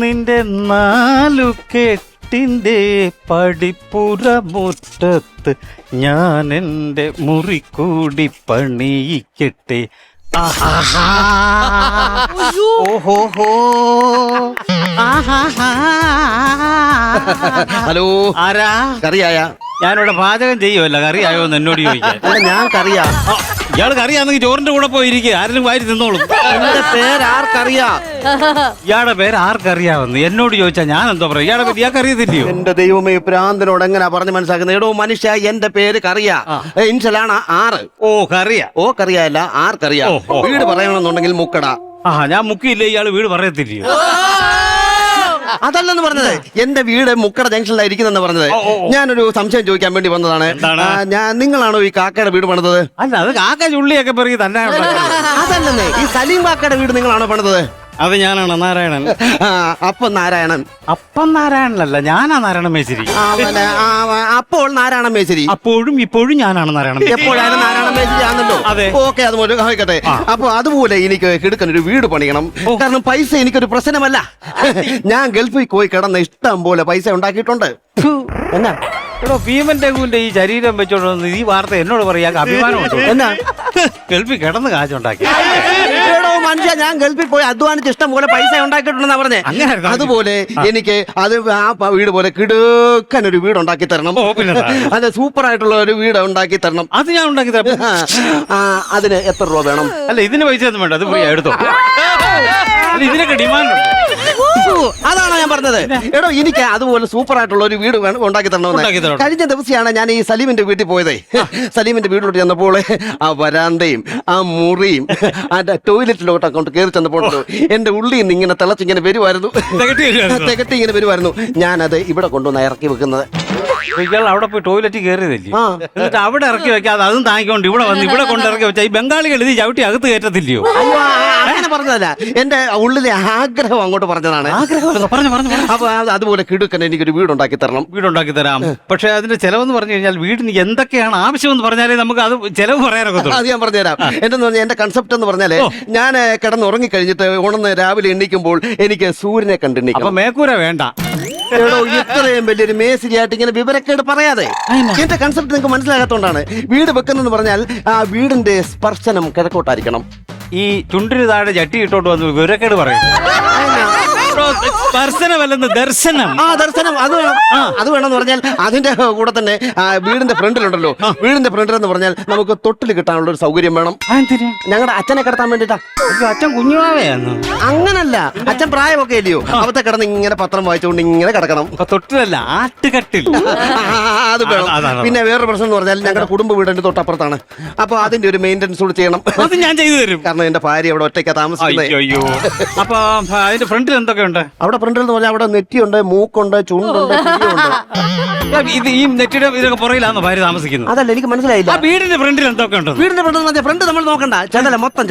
നിന്റെ നാലു കെട്ടിന്റെ പടിപ്പുറ മുറ്റത്ത് ഞാൻ എൻ്റെ മുറി കൂടി പണിയിക്കട്ടെ. ഓഹോ. ഹലോ, ആരാ? കറിയായ? ഞാനിവിടെ പാചകം ചെയ്യുമല്ല, കറിയായോ എന്ന് എന്നോട് ചോദിക്കാൻ. ഞാൻ കറിയാ. ഇയാൾ കറിയാണെങ്കിൽ ചോറിന്റെ കൂടെ പോയിരിക്കുക, ആരെങ്കിലും വാരി തിന്നോളും. എന്റെ പേര് ആർക്കറിയാ? ഇയാളുടെ പേര് ആർക്കറിയാവുന്നു എന്നോട് ചോദിച്ചാൽ ഞാൻ എന്തോ പറയാം? ഇയാളെ പറ്റി ഇയാൾക്ക് അറിയത്തില്ലയോ? എന്റെ ദൈവമേ, പ്രാന്തനോട് എങ്ങനെയാ പറഞ്ഞ് മനസ്സിലാക്കുന്നത്? എടോ മനുഷ്യ, എന്റെ പേര് കറിയാ. ഇൻഷലാണ് 6. ഓ കറിയാ. ഓ കറിയല്ല, ആർക്കറിയാ. വീട് പറയണമെന്നുണ്ടെങ്കിൽ മുക്കട. ഞാൻ മുക്കിയില്ലേ, ഇയാള് വീട് പറയത്തില്ലയോ? അതല്ലെന്ന് പറഞ്ഞത്, എന്റെ വീട് മുക്കട ജംഗ്ഷനിലായിരിക്കുന്നെന്ന് പറഞ്ഞത്. ഞാനൊരു സംശയം ചോദിക്കാൻ വേണ്ടി വന്നതാണ്. നിങ്ങളാണോ ഈ കാക്കയുടെ വീട് പണിതത്? അല്ല, അത് കാക്ക ചുള്ളിയൊക്കെ പറയും തന്നെ. അതല്ലെന്നേ, ഈ സലീം കാക്കയുടെ വീട് നിങ്ങളാണോ പണിതത്? അത് ഞാനാണ് നാരായണൻ. അപ്പം നാരായണൻ. അപ്പം നാരായണനല്ല, ഞാനാ നാരായണൻ മേശ്ശേരി. അപ്പോൾ നാരായണൻ മേശ്ശേരി. അപ്പോഴും ഇപ്പോഴും ഞാനാണ് നാരായണൻ. എപ്പോഴായാലും നാരായണൻ മേശ്ശേരി ആണല്ലോ. ഓക്കെ, അതുപോലെ ആയിക്കട്ടെ. അപ്പൊ അതുപോലെ എനിക്ക് കിടക്കാൻ ഒരു വീട് പണിയണം. കാരണം പൈസ എനിക്കൊരു പ്രശ്നമല്ല. ഞാൻ ഗൾഫിൽ പോയി കിടന്ന് ഇഷ്ടം പോലെ പൈസ ഉണ്ടാക്കിയിട്ടുണ്ട്. എന്നാ ഭീമൻ രഘുവിന്റെ ഈ ശരീരം വെച്ചോണ്ട് ഈ വാർത്ത എന്നോട് പറയാ അഭിമാനമുണ്ട്. എന്നാ ഗൾഫിൽ കിടന്ന് കാശുണ്ടാക്കി? മനുഷ്യ, ഞാൻ ഗൾഫിൽ പോയി അധ്വാനിച്ച് ഇഷ്ടം പോലെ പൈസ ഉണ്ടാക്കിയിട്ടുണ്ടെന്നാ പറഞ്ഞേ. അതുപോലെ എനിക്ക് അത് ആ വീട് പോലെ കിടക്കാൻ ഒരു വീട് ഉണ്ടാക്കി തരണം. അത് സൂപ്പർ ആയിട്ടുള്ള ഒരു വീട് ഉണ്ടാക്കി തരണം. അത് ഞാൻ ഉണ്ടാക്കി തരാം. അതിന് എത്ര രൂപ വേണം? അല്ല, ഇതിന് പൈസ ഒന്നും വേണ്ട, അത് ഫ്രീ എടുത്തോ. ഇതിനൊക്കെ ഡിമാൻഡ് ഉണ്ട്. അതാണോ ഞാൻ പറഞ്ഞത്? എടോ, എനിക്ക് അതുപോലെ സൂപ്പർ ആയിട്ടുള്ള ഒരു വീട് ഉണ്ടാക്കി തരണമെന്ന്. കഴിഞ്ഞ ദിവസമാണ് ഞാൻ ഈ സലീമിന്റെ വീട്ടിൽ പോയതേ. സലീമിന്റെ വീട്ടിലോട്ട് ചെന്നപ്പോൾ ആ വരാന്തയും ആ മുറിയും ആ ടോയ്ലറ്റിലോട്ട് കൊണ്ട് കയറി ചെന്നപ്പോൾ എന്റെ ഉള്ളിൽ നിന്ന് ഇങ്ങനെ തിളച്ചിങ്ങനെ വരുമായിരുന്നു, തികട്ടി ഇങ്ങനെ വരുമായിരുന്നു. ഞാനത് ഇവിടെ കൊണ്ടുവന്ന് ഇറക്കി വെക്കുന്നത്. ഇയാൾ അവിടെ പോയി ടോയ്ലറ്റ് കയറിയതല്ലേ, എന്നിട്ട് അവിടെ ഇറക്കി വെക്കാതെ അതും താങ്ങിക്കൊണ്ട് ഇവിടെ വന്ന് ഇവിടെ കൊണ്ട് ഇറക്കി വെച്ചാൽ ഈ ബംഗാളികൾ ഇത് ചവിട്ടി അകത്ത് കയറ്റത്തില്ലയോ? അങ്ങനെ പറഞ്ഞതല്ല, എന്റെ ഉള്ളിലെ ആഗ്രഹം അങ്ങോട്ട് പറഞ്ഞതാണ്. അപ്പൊ അതുപോലെ കിടുക്കൻ എനിക്കൊരു വീടുണ്ടാക്കി തരണം. വീടുണ്ടാക്കി തരാം, പക്ഷെ അതിന്റെ ചെലവെന്ന് പറഞ്ഞു കഴിഞ്ഞാൽ വീടിന് എന്തൊക്കെയാണ് ആവശ്യമെന്ന് പറഞ്ഞാലേ നമുക്ക് അത് ചെലവ് പറയാനൊക്കെ. അത് ഞാൻ പറഞ്ഞുതരാം. എന്തെന്ന് പറഞ്ഞാൽ എന്റെ കൺസെപ്റ്റ് എന്ന് പറഞ്ഞാല്, ഞാൻ കിടന്ന് ഉറങ്ങിക്കഴിഞ്ഞിട്ട് ഉണർന്ന് രാവിലെ എണ്ണിക്കുമ്പോൾ എനിക്ക് സൂര്യനെ കണ്ടെണ്ണിക്കും. അപ്പൊ മേക്കൂര വേണ്ട. ഇത്രയും വലിയൊരു മേശരിയായിട്ട് ഇങ്ങനെ വിവരക്കേട് പറയാതെ. എന്റെ കൺസെപ്റ്റ് നിങ്ങൾക്ക് മനസ്സിലാകാത്തോണ്ടാണ്. വീട് വെക്കുന്നെന്ന് പറഞ്ഞാൽ ആ വീടിന്റെ സ്പർശനം കിഴക്കോട്ടായിരിക്കണം. ഈ ചുണ്ടിന് താഴെ ചട്ടി ഇട്ടോട്ട് വന്ന് വിവരക്കേട് പറയും. ദർശനമല്ലെന്ന് ദർശനം. ദർശനം അത് വേണം. അത് വേണമെന്ന് പറഞ്ഞാൽ അതിന്റെ കൂടെ തന്നെ വീടിന്റെ ഫ്രണ്ടിലുണ്ടല്ലോ, വീടിന്റെ ഫ്രണ്ടിൽ എന്ന് പറഞ്ഞാൽ നമുക്ക് തൊട്ടിൽ കിട്ടാനുള്ള ഒരു സൗകര്യം വേണം. ഞങ്ങളുടെ അച്ഛനെ കിടത്താൻ വേണ്ടിട്ടാ. അച്ഛൻ കുഞ്ഞുമാവയാന്ന്? അങ്ങനല്ല, അച്ഛൻ പ്രായമൊക്കെ ഇല്ലയോ, അവത്തെ കിടന്ന് ഇങ്ങനെ പത്രം വായിച്ചുകൊണ്ട് ഇങ്ങനെ കിടക്കണം. തൊട്ടിലല്ല, ആട്ടുകട്ടിൽ. അത് വേണം. പിന്നെ വേറൊരു പ്രശ്നം എന്ന് പറഞ്ഞാൽ ഞങ്ങളുടെ കുടുംബ വീടിന്റെ തൊട്ടപ്പുറത്താണ്. അപ്പൊ അതിന്റെ ഒരു മെയിൻ്റെനൻസ് കൂടി ചെയ്യണം. അത് ഞാൻ ചെയ്തു തരും. കാരണം എന്റെ ഭാര്യ അവിടെ ഒറ്റയ്ക്കാ താമസിക്കുന്നത്. അപ്പൊ അതിന്റെ ഫ്രണ്ടിൽ എന്തൊക്കെ ഉണ്ട്? അവിടെ ഫ്രണ്ടിൽ എന്ന് പറഞ്ഞാൽ അവിടെ നെറ്റിയുണ്ട്, മൂക്കുണ്ട്, ചുണ്ടുണ്ട്, ഇത് ഈ നെറ്റിയുടെ ഇതൊക്കെ പുറകിലാണോ ഭാര്യ താമസിക്കുന്നത്? അതല്ല, എനിക്ക് മനസ്സിലായില്ല. വീടിന്റെ ഫ്രണ്ടിൽ എന്തൊക്കെ ഉണ്ട്? വീടിന്റെ ഫ്രണ്ട് നമ്മൾ നോക്കണ്ട, ചെതല, മൊത്തം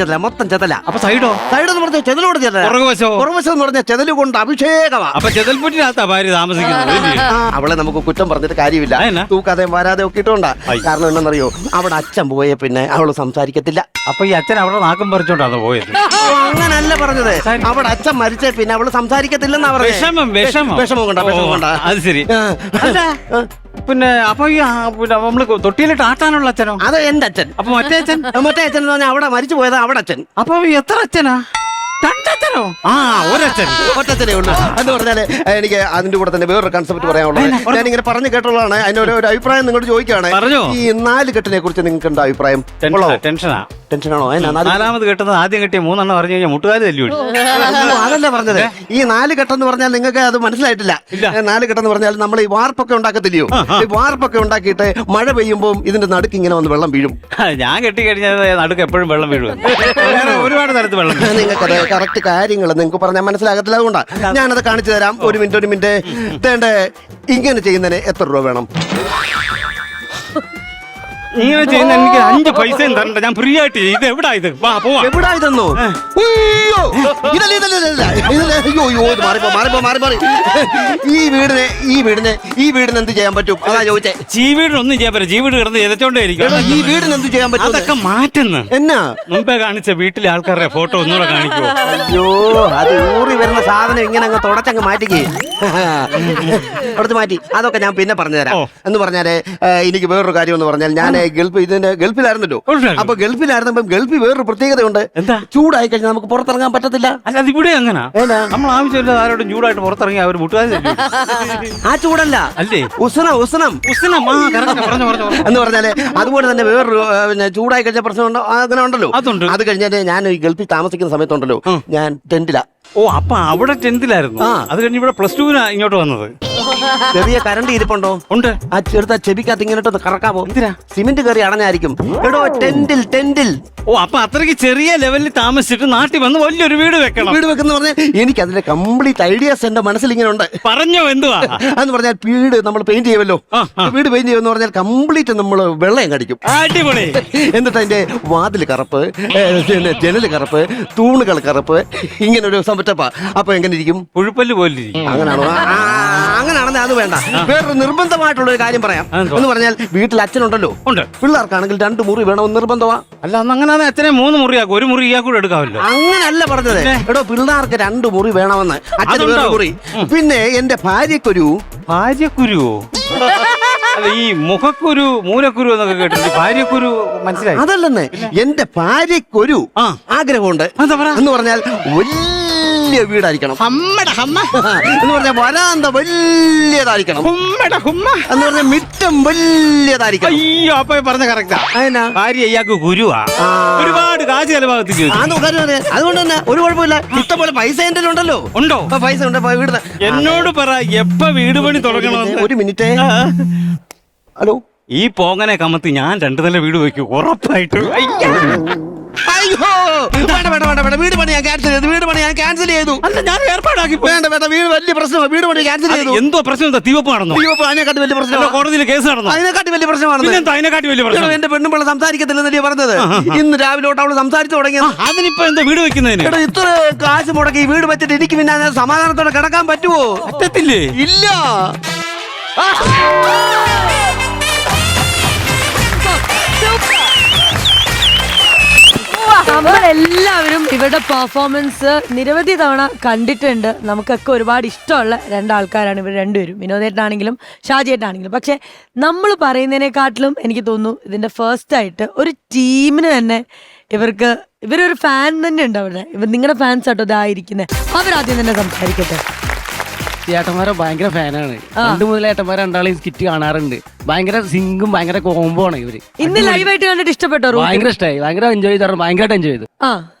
ചെതല. അപ്പൊ സൈഡോ? സൈഡ് എന്ന് പറഞ്ഞാൽ ചെതലോട് ചെതല. പുറകുവശം എന്ന് പറഞ്ഞാൽ ചെതല് കൊണ്ട് അഭിഷേകമാ. അപ്പൊ ചെതൽപുറ്റിനകത്താ ഭാര്യ താമസിക്കുന്നത്. അവളെ നമുക്ക് കുറ്റം പറഞ്ഞിട്ട് കാര്യമില്ല. തൂക്കാതെയും വരാതെ ഒക്കെ ഇട്ടോണ്ടാ. കാരണം എന്താണെന്നറിയോ, അവിടെ അച്ഛൻ പോയ പിന്നെ അവള് സംസാരിക്കത്തില്ല. അപ്പൊ ഈ അച്ഛൻ അവിടെ നാക്കം പറിച്ചോണ്ടാണ് പോയത്? അങ്ങനല്ല പറഞ്ഞത്, അവിടെ അച്ഛൻ മരിച്ചേ പിന്നെ അവള് സംസാരിക്കത്തില്ലെന്നാ പറഞ്ഞത്. വിഷമം കൊണ്ടാ. അത് ശരി. പിന്നെ അപ്പൊ ഈ നമ്മള് തൊട്ടിയിലിട്ട് ആട്ടാനുള്ള അച്ഛനോ? അത് എന്റെ അച്ഛൻ. അപ്പൊ മറ്റേ അച്ഛൻ എന്ന് പറഞ്ഞാൽ അവിടെ മരിച്ചു പോയതാ അവിടെ അച്ഛൻ. അപ്പൊ എത്ര അച്ഛനാ? രണ്ടച്ഛനോ? ഒരച്ഛൻ, ഒറ്റച്ഛനേ ഉള്ളൂ. എന്ന് പറഞ്ഞാല് എനിക്ക് അതിന്റെ കൂടെ തന്നെ വേറൊരു കൺസെപ്റ്റ് പറയാനുള്ളത്. ഞാനിങ്ങനെ പറഞ്ഞു കേട്ടുള്ളതാണ്. അതിനൊരു അഭിപ്രായം നിങ്ങളോട് ചോദിക്കുകയാണ്. ഈ 4 കെട്ടിനെ കുറിച്ച് നിങ്ങൾക്ക് എന്താ അഭിപ്രായം? ടെൻഷനാണോ? നാലാമത് കെട്ടുന്നത് ആദ്യം കെട്ടിയ 3 പറഞ്ഞു കഴിഞ്ഞാൽ മുട്ടുകാര് തല്ലി. അതല്ല പറഞ്ഞത്. ഈ 4 കെട്ടെന്ന് പറഞ്ഞാൽ നിങ്ങൾക്ക് അത് മനസ്സിലായിട്ടില്ല. 4 കെട്ടെന്ന് പറഞ്ഞാൽ നമ്മൾ ഈ വാർപ്പൊക്കെ ഉണ്ടാക്കത്തില്ലയോ? ഈ വാർപ്പൊക്കെ ഉണ്ടാക്കിയിട്ട് മഴ പെയ്യുമ്പോൾ ഇതിന്റെ നടുക്ക് ഇങ്ങനെ വന്ന് വെള്ളം വീഴും. ഞാൻ കെട്ടി കഴിഞ്ഞാൽ നടുക്ക് എപ്പോഴും വെള്ളം വീഴും. ഒരുപാട് സ്ഥലത്ത് വെള്ളം. നിങ്ങൾക്കത് കറക്റ്റ് കാര്യങ്ങൾ നിങ്ങൾക്ക് പറഞ്ഞാൽ മനസ്സിലാകത്തില്ല. അതുകൊണ്ടാണ് ഞാനത് കാണിച്ചു തരാം. ഒരു മിനിറ്റ്. ഇങ്ങനെ ചെയ്യുന്നതിന് എത്ര രൂപ വേണം? ഇങ്ങനെ ചെയ്യുന്ന എനിക്ക് 5 പൈസയും തരണ്ട, ഞാൻ ഫ്രീ ആയിട്ട് ചെയ്യും. ഇത് എവിടാ ഇത്? വാ പോവാ. എവിടാ ഇതെന്നോ? അയ്യോ ഇതല്ല ഇതല്ല ഇതല്ല ഇതല്ല. അയ്യോ അയ്യോ ഇത് മാറിപ്പോ മാറിപ്പോ മാറി മാറി. ഈ വീടിന് എന്ത് ചെയ്യാൻ പറ്റും? അതാ ചോദിച്ചേ. ജീവിടൊന്നും ചെയ്യാൻ പറ്റും. ജീവിട് കിടന്ന് എതച്ചോണ്ടേ ഇരിക്കും. ഈ വീടിന് എന്ത് ചെയ്യാൻ പറ്റും? അതൊക്കെ മാറ്റുന്നു. എന്നാ മുമ്പേ കാണിച്ച വീട്ടിലെ ആൾക്കാരുടെ ഫോട്ടോ ഒന്നുകൂടെ കാണിക്കുമോ? അയ്യോ അത് ഊറി വരുന്ന സാധനം ഇങ്ങനെ അങ്ങ് തുടച്ചങ്ങ് മാറ്റിക്കേ. അടുത്ത് മാറ്റി. അതൊക്കെ ഞാൻ പിന്നെ പറഞ്ഞുതരാം. എന്ന് പറഞ്ഞാല് എനിക്ക് വേറൊരു കാര്യം എന്ന് പറഞ്ഞാൽ, ഞാൻ ഗൾഫിലായിരുന്നല്ലോ. അപ്പൊ ഗൾഫിലായിരുന്നപ്പം ഗൾഫിൽ വേറൊരു പ്രത്യേകതയുണ്ട്. എന്താ? ചൂടായി കഴിഞ്ഞാൽ നമുക്ക് പുറത്തിറങ്ങാൻ പറ്റത്തില്ല. അല്ല അതിവിടെ അങ്ങനെ നമ്മൾ ആവശ്യമില്ല ആരോടും ചൂടായിട്ട് പുറത്തിറങ്ങി അവർ മുട്ടുകാരി. ആ ചൂടല്ല അല്ലേ, ഉഷ്ണം എന്ന് പറഞ്ഞാല് അതുപോലെ തന്നെ വേറൊരു ചൂടായി കഴിഞ്ഞ പ്രശ്നം അങ്ങനെ ഉണ്ടല്ലോ. അത് കഴിഞ്ഞാല് ഞാൻ ഈ ഗൾഫിൽ താമസിക്കുന്ന സമയത്തുണ്ടല്ലോ, ഞാൻ ടെന്റിലാ. ഓ അപ്പൊ അവിടെ 10th-ലായിരുന്നു. അത് കഴിഞ്ഞ് ഇവിടെ +2-നാ ഇങ്ങോട്ട് വന്നത്. ചെറിയ കറണ്ട് ഇരിപ്പുണ്ടോ? ഉണ്ട്. ആ ചെറുത്ത ചെവിക്കകത്ത് ഇങ്ങോട്ടൊന്ന് കറക്കാവോ? എന്തിനാ? സിമെന്റ് കയറി അടഞ്ഞായിരിക്കും. എടോ ടെന്റിൽ. ഓ അപ്പൊ അത്രയ്ക്ക് ചെറിയ ലെവലിൽ താമസിച്ചിട്ട് നാട്ടിൽ വന്ന് വലിയൊരു വീട് വെക്കണം. വീട് വെക്കുന്ന പറഞ്ഞാൽ എനിക്ക് അതിന്റെ കംപ്ലീറ്റ് ഐഡിയാസ് എന്റെ മനസ്സിൽ ഇങ്ങനെ ഉണ്ട്. പറഞ്ഞോ എന്തുവാ? എന്ന് പറഞ്ഞാൽ വീട് നമ്മൾ പെയിന്റ് ചെയ്യുമല്ലോ. വീട് പെയിന്റ് ചെയ്യുമെന്ന് പറഞ്ഞാൽ കംപ്ലീറ്റ് നമ്മൾ വെള്ളം കടിക്കും. അടിപൊളി. എന്നിട്ട് അതിന്റെ വാതിൽ കറുപ്പ്, ജനല് കറുപ്പ്, തൂണുകൾ കറുപ്പ്, ഇങ്ങനെ ഒരു സംഭവപ്പാ. അപ്പൊ എങ്ങനെ ഇരിക്കും? പുഴുപ്പല്ല് പോലെ. അങ്ങനാണോ? അങ്ങനാണെന്ന് അത് വേണ്ട. വേറൊരു നിർബന്ധമായിട്ടുള്ള ഒരു കാര്യം പറയാം. എന്ന് പറഞ്ഞാൽ വീട്ടിൽ അച്ഛനുണ്ടല്ലോ, ഉണ്ട്. പിള്ളേർക്കാണെങ്കിൽ 2 മുറി വേണമെന്ന് നിർബന്ധമാ. അല്ല അങ്ങനെ അച്ഛനെ 3 മുറിയാക്കും. 1 മുറി ഇയാൾക്കൂടെ എടുക്കാമല്ലോ. അങ്ങനല്ല പറഞ്ഞത്. എടോ പിള്ളേർക്ക് 2 മുറി വേണമെന്ന്, അച്ഛന് വേറെ മുറി. പിന്നെ എന്റെ ഭാര്യക്കുരുവോ? ഈ മുഖക്കുരു മൂലക്കുരു എന്നൊക്കെ കേട്ടിട്ട് ഭാര്യക്കുരു മനസ്സിലായി? അതല്ലെന്ന്, എന്റെ ഭാര്യക്കൊരു ആഗ്രഹമുണ്ട്. എന്ന് പറഞ്ഞാൽ വലിയ വീടായിരിക്കണം. എന്ന് പറഞ്ഞാൽ വരാന്ത വലിയതായിരിക്കണം. എന്ന് പറഞ്ഞാൽ മിറ്റം വലിയതായിരിക്കണം. അയ്യോ അപ്പൊ പറഞ്ഞ കറക്റ്റാ. ഭാര്യ ഇയാൾക്ക് കുരുവാ. ഒരുപാട് കാശ് ചെലവാകത്തില്ല. അതുകൊണ്ട് തന്നെ ഒരു കുഴപ്പമില്ല. ഇഷ്ടംപോലെ പൈസ എന്റെ ഉണ്ടല്ലോ. ഉണ്ടോ? പൈസ ഉണ്ട്. വീട് എന്നോട് പറ എപ്പ വീട് പണി തുടങ്ങണമെന്ന്. ഒരു മിനിറ്റ്. ഹലോ, ഈ പോങ്ങനെ കമത്തി ഞാൻ 2 നില വീട് വെക്കും ഉറപ്പായിട്ട്. അയ്യോ വേണ്ട, വീട് പണി ഞാൻ ക്യാൻസൽ ചെയ്തു. അല്ല ഞാൻ ഏർപ്പാടാക്കി. വേണ്ട വീട് വലിയ പ്രശ്നമാണ്. വീട് പണി ക്യാൻസൽ ചെയ്തു. എന്തോ പ്രശ്നം? തീവപ്പ് നടന്നു. അതിനെക്കാട്ടി വലിയ പ്രശ്നം. കോടതിയിൽ കേസ് നടന്നു. അതിനെക്കാട്ടി വലിയ പ്രശ്നമാണ്. അതിനെക്കാട്ടി വലിയ പ്രശ്നം. എന്റെ പെണ്ണുമ്പോൾ സംസാരിക്കത്തില്ലെന്നല്ലേ പറഞ്ഞത്. ഇന്ന് രാവിലെ തൊട്ട് അവള് സംസാരിച്ചു തുടങ്ങിയത്. അതിനിപ്പോ എന്താ വീട് വെക്കുന്നതിന്? ഇത്ര കാശ് മുടക്കി വീട് വെച്ചിട്ട് എനിക്ക് പിന്നെ സമാധാനത്തോടെ കിടക്കാൻ പറ്റുമോ? പറ്റത്തില്ലേ? ഇല്ല. നമ്മളെല്ലാവരും ഇവരുടെ പെർഫോമൻസ് നിരവധി തവണ കണ്ടിട്ടുണ്ട്. നമുക്കൊക്കെ ഒരുപാട് ഇഷ്ടമുള്ള 2 ആൾക്കാരാണ് ഇവർ രണ്ടുപേരും, വിനോദേട്ടനാണെങ്കിലും ഷാജിയേട്ടനാണെങ്കിലും. പക്ഷെ നമ്മൾ പറയുന്നതിനെക്കാട്ടിലും എനിക്ക് തോന്നുന്നു ഇതിന്റെ ഫസ്റ്റ് ആയിട്ട് ഒരു ടീമിന് തന്നെ ഇവരൊരു ഫാൻ തന്നെ ഉണ്ട് അവരുടെ. നിങ്ങളുടെ ഫാൻസ് ആട്ടോ ഇതായിരിക്കുന്നത്. അവരാദ്യം തന്നെ സംസാരിക്കട്ടെ. ഏട്ടന്മാരെ ഭയങ്കര ഫാനാണ്. 2 മുതൽ ഏട്ടന്മാരെ 2 സ്കിറ്റ് കാണാറുണ്ട്. ഭയങ്കര സിംഗും ഭയങ്കര കോംബോ ആണ് ഇവര്. ഇന്ന് ലൈവായിട്ട് കണ്ടിട്ട് ഇഷ്ടപ്പെട്ടോ? ഭയങ്കര ഇഷ്ടമായി. ഭയങ്കര എൻജോയ് ചെയ്തു. ഭയങ്കരമായിട്ട് എൻജോയ് ചെയ്തു.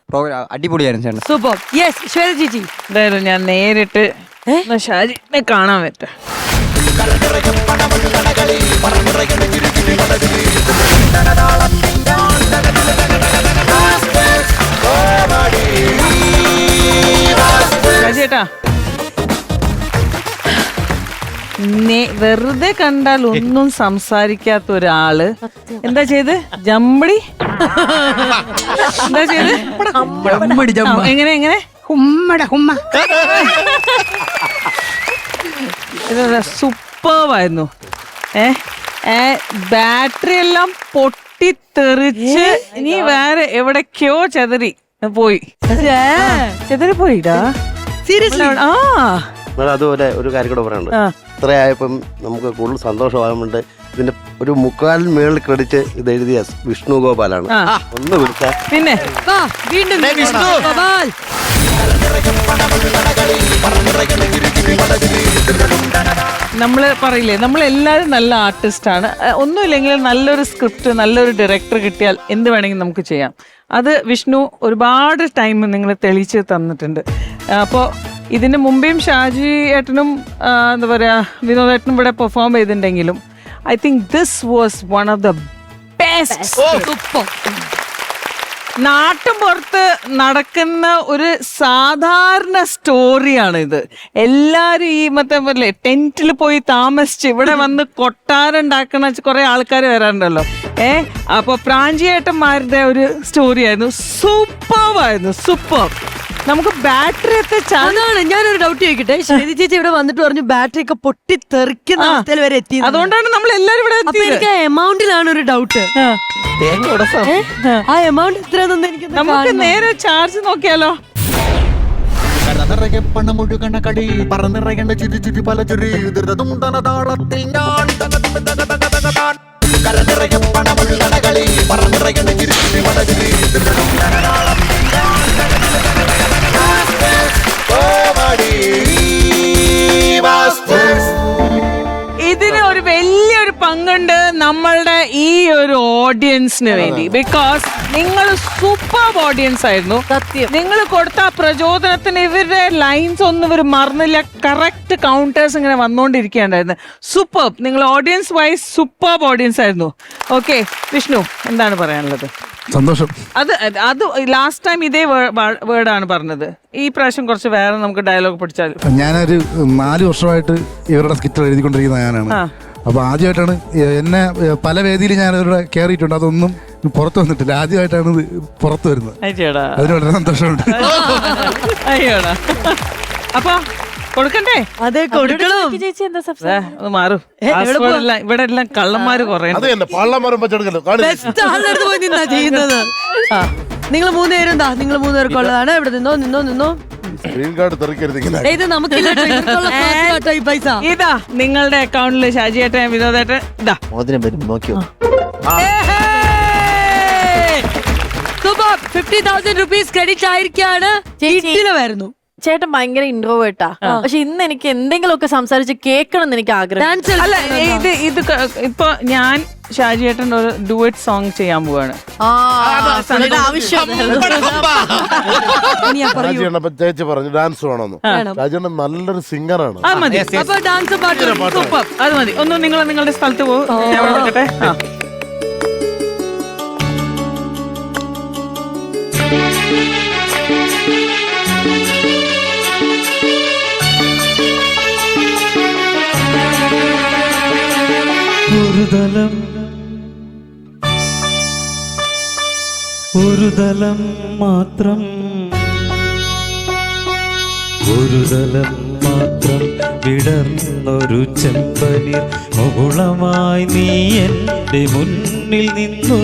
അടിപൊളിയായിരുന്നു. സൂപ്പർ. യെസ് ശ്വേത ചേച്ചി. എന്തായാലും ഞാൻ നേരിട്ട് ഷാജിനെ കാണാൻ പറ്റും. ഷാജിയേട്ടാ, വെറുതെ കണ്ടാൽ ഒന്നും സംസാരിക്കാത്ത ഒരാള് എന്താ ചെയ്ത്? ജമ്പടി എന്താ ചെയ്ത്? എങ്ങനെ സൂപ്പർവായിരുന്നു. ബാറ്ററി എല്ലാം പൊട്ടിത്തെറിച്ച് ഇനി വേറെ എവിടേക്കോ പോയി. ചെതറിപ്പോയിടാ. സീരിയസ്ലി? ആ അതുപോലെ ഒരു കാര്യം കൂടെ പറയാനുണ്ട്. ഇത്രയായപ്പം നമുക്ക് കൂടുതൽ സന്തോഷമാകുന്നുണ്ട്. ഇതിന്റെ ഒരു 3/4 മേളിൽ ക്രെഡിറ്റ് ഇത് എഴുതിയ വിഷ്ണു ഗോപാലാണ്. ഒന്ന് വിളിച്ചാൽ പിന്നെ വീണ്ടും നമ്മള് പറയില്ലേ, നമ്മളെല്ലാവരും നല്ല ആർട്ടിസ്റ്റാണ്. ഒന്നുമില്ലെങ്കിലും നല്ലൊരു സ്ക്രിപ്റ്റ്, നല്ലൊരു ഡയറക്ടർ കിട്ടിയാൽ എന്ത് വേണമെങ്കിലും നമുക്ക് ചെയ്യാം. അത് വിഷ്ണു ഒരുപാട് ടൈം നിങ്ങൾ തെളിയിച്ച് തന്നിട്ടുണ്ട്. അപ്പോൾ ഇതിന് മുമ്പേയും ഷാജി ഏട്ടനും എന്താ പറയുക വിനോദേട്ടനും ഇവിടെ പെർഫോം ചെയ്തിട്ടുണ്ടെങ്കിലും I think this was one of the best. നാട്ടും പുറത്ത് നടക്കുന്ന ഒരു സാധാരണ സ്റ്റോറിയാണ് ഇത്. എല്ലാരും ഈ മറ്റേ പോലെ ടെന്റിൽ പോയി താമസിച്ച് ഇവിടെ വന്ന് കൊട്ടാരം ഉണ്ടാക്കണ കുറെ ആൾക്കാർ വരാറുണ്ടല്ലോ. അപ്പൊ പ്രാഞ്ചിയേട്ടന്മാരുടെ ഒരു സ്റ്റോറി ആയിരുന്നു. സൂപ്പർവായിരുന്നു, സൂപ്പർ. നമുക്ക് ബാറ്ററി ഒക്കെ അതാണ് ഞാനൊരു ഡൗട്ട് ചോദിക്കട്ടെ. ശ്രീതി ചേച്ചി ഇവിടെ വന്നിട്ട് പറഞ്ഞു ബാറ്ററി ഒക്കെ പൊട്ടിത്തെറിക്കുന്ന അവസ്ഥയിൽ വരെ എത്തി. അതുകൊണ്ടാണ് നമ്മൾ എല്ലാരും ഇവിടെ അപ്പൊ എനിക്ക് ആ എമൗണ്ടിലാണ് ഒരു ഡൗട്ട്. ആ എമൗണ്ട് എത്രയാണെന്ന് എനിക്ക് നമുക്ക് നേരെ ചാർജ് നോക്കിയാലോ. കടനിറയെ പണമൊഴുകണ കളി പറന്നിറയേണ്ട ചുരി ചുരി പല ചുരി ധൃതതും തനതാളത്തിൽ ഞാൻ കടനിറയെ പണമൊഴുകണ കളി പറന്നിറയേണ്ട ചുരി ചുരി പല ചുരി ധൃതതും തനതാളത്തിൽ ഇതിന് ഒരു വലിയൊരു പങ്കുണ്ട് നമ്മളുടെ ഈ ഒരു ഓഡിയൻസിന് വേണ്ടി. ബിക്കോസ് നിങ്ങൾ സൂപ്പർ ഓഡിയൻസ് ആയിരുന്നു. സത്യം. നിങ്ങൾ കൊടുത്ത പ്രചോദനത്തിന് ഇവരുടെ ലൈൻസ് ഒന്നും ഇവർ മറന്നില്ല. കറക്റ്റ് കൗണ്ടേഴ്സ് ഇങ്ങനെ വന്നുകൊണ്ടിരിക്കുകയുണ്ടായിരുന്നു. സൂപ്പർ. നിങ്ങൾ ഓഡിയൻസ് വൈസ് സൂപ്പർ ഓഡിയൻസ് ആയിരുന്നു. ഓക്കെ വിഷ്ണു, എന്താണ് പറയാനുള്ളത്? സന്തോഷം. അത് ലാസ്റ്റ് ടൈം ഇതേ വേർഡാണ് പറഞ്ഞത്. ഈ പ്രാവശ്യം കുറച്ച് വേറെ നമുക്ക് ഡയലോഗ് പഠിച്ചാൽ. ഞാനൊരു 4 വർഷമായിട്ട് ഇവരുടെ സ്കിറ്റ് എഴുതിക്കൊണ്ടിരിക്കുന്ന ഞാനാണ്. അപ്പൊ ആദ്യമായിട്ടാണ് എന്നെ പല വേദിയിൽ ഞാൻ അവരുടെ കയറിയിട്ടുണ്ട്. അതൊന്നും പുറത്തു വന്നിട്ടില്ല. ആദ്യമായിട്ടാണ് ഇത് പുറത്തു വരുന്നത്. അതിന് വളരെ സന്തോഷമുണ്ട്. അയ്യോടാ. അപ്പൊ കൊടുക്കണ്ടേ? അതെ കൊടുക്കണം. ഒന്ന് മാറും. ഇവിടെ എല്ലാം കള്ളന്മാര് കുറേ ചെയ്യുന്നത്. നിങ്ങൾ 3 പേരും എന്താ? നിങ്ങൾ 3 പേർക്കുള്ളതാണ്. ഇവിടെ നിന്നോ. ഇത് നമുക്ക് ഈ പൈസ ഇതാ നിങ്ങളുടെ അക്കൗണ്ടിൽ ഷാജിയേട്ടൻ വിനോദേട്ടൻ ഇതാ സൂപ്പർ. 50,000 rupees credit ആയിരിക്കാണ്. വരുന്നു. ചേട്ടൻ ഭയങ്കര ഇൻട്രോവേർട്ടാ. പക്ഷെ ഇന്ന് എനിക്ക് എന്തെങ്കിലുമൊക്കെ സംസാരിച്ച് കേൾക്കണം എന്ന് എനിക്ക് ആഗ്രഹം. അല്ല ഇത് ഇപ്പൊ ഞാൻ ഷാജിയേട്ടൻ ഒരു ഡുവറ്റ് സോങ് ചെയ്യാൻ പോവാണ്. ചേച്ചി പറഞ്ഞു ഡാൻസ് വേണമെന്ന്. ഷാജിയേട്ടൻ നല്ലൊരു സിംഗറാണ്. അത് മതി. സൂപ്പർ. അത് മതി. ഒന്ന് നിങ്ങളുടെ സ്ഥലത്ത് പോകട്ടെ. ഒരു തലം മാത്രം വിടർന്നൊരു ചെമ്പനീർ മുകുളമായി നീ എൻ്റെ മുന്നിൽ നിന്നു.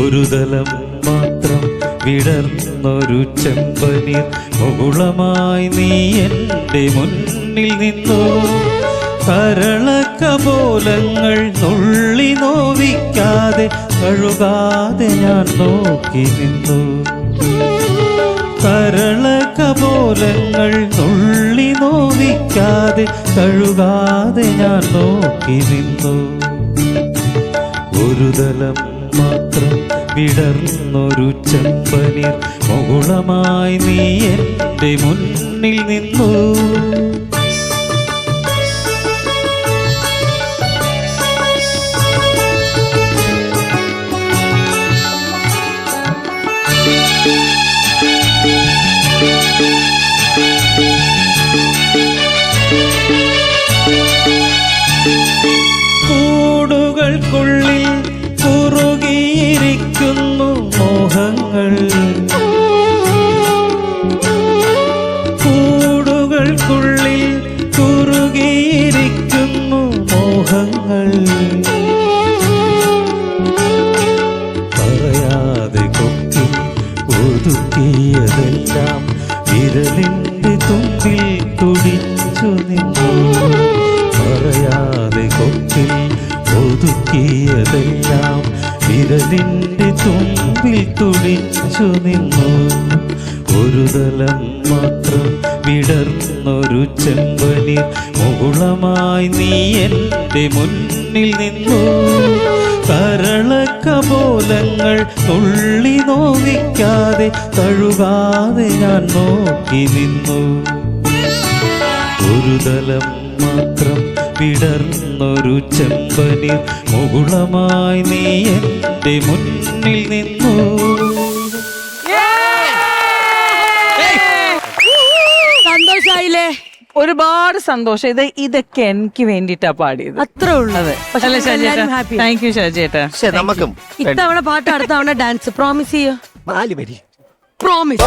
ഒരു തലം മാത്രം വിടർന്നൊരു ചെമ്പനീർ മുകുളമായി നീ എൻ്റെ മുന്നിൽ നിന്നു. കരളക്കപോലങ്ങൾ നുള്ളി നോവിക്കാതെ കഴുകാതെ ഞാൻ നോക്കി നിന്നു. കരളക്കപോലങ്ങൾ നുള്ളി നോവിക്കാതെ കഴുകാതെ ഞാൻ നോക്കി നിന്നു. ഒരു തലം മാത്രം വിടർന്നൊരു ചെമ്പനീർ മുകുളമായി നീ എൻ്റെ മുന്നിൽ നിന്നു. കൂടുകൾക്കുള്ളിൽ കുറുകിയിരിക്കുന്നു മോഹങ്ങൾ. കൂടുകൾക്കുള്ളിൽ കുറുകിയിരിക്കുന്നു മോഹങ്ങൾ. പറയാതെ കൊക്കി ഒതുക്കിയതെല്ലാം വിരലിൻ്റെ തുമ്പിൽ തുടിച്ചു നിന്നു. പറയാതെ കൊക്കിൽ ഒതുക്കിയതെല്ലാം വിരലിൻ്റെ തുമ്പിൽ തുടിച്ചു നിന്നു. ഒരു തലം മാത്രം വിടർന്നൊരു ചെമ്പനീർ മുകുളമായി നീ എൻ്റെ മുന്നിൽ നിന്നു. കരളക്കപോലങ്ങൾ നുള്ളി നോവിക്കാതെ കഴുകാതെ ഞാൻ നോക്കി നിന്നു. ഒരു തലം മാത്രം വിടർന്നൊരു ചെമ്പനീർ മുകുളമായി നീ എൻ്റെ മുന്നിൽ നിന്നു. ഒരുപാട് സന്തോഷം. ഇതൊക്കെ എനിക്ക് വേണ്ടിയിട്ടാ പാടിയത്. അത്രേ ഉള്ളൂ. അതെ. പക്ഷെ അല്ലേ ഞങ്ങൾ ഷാജിയേട്ടാ? എല്ലാവരും happy. Thank you ഷാജിയേട്ടാ. നമുക്കും ഇത്തവണ പാട്ട്, അടുത്ത തവണ ഡാൻസ്. പ്രോമിസ് ചെയ്യോ? 4 വരി പ്രോമിസ്.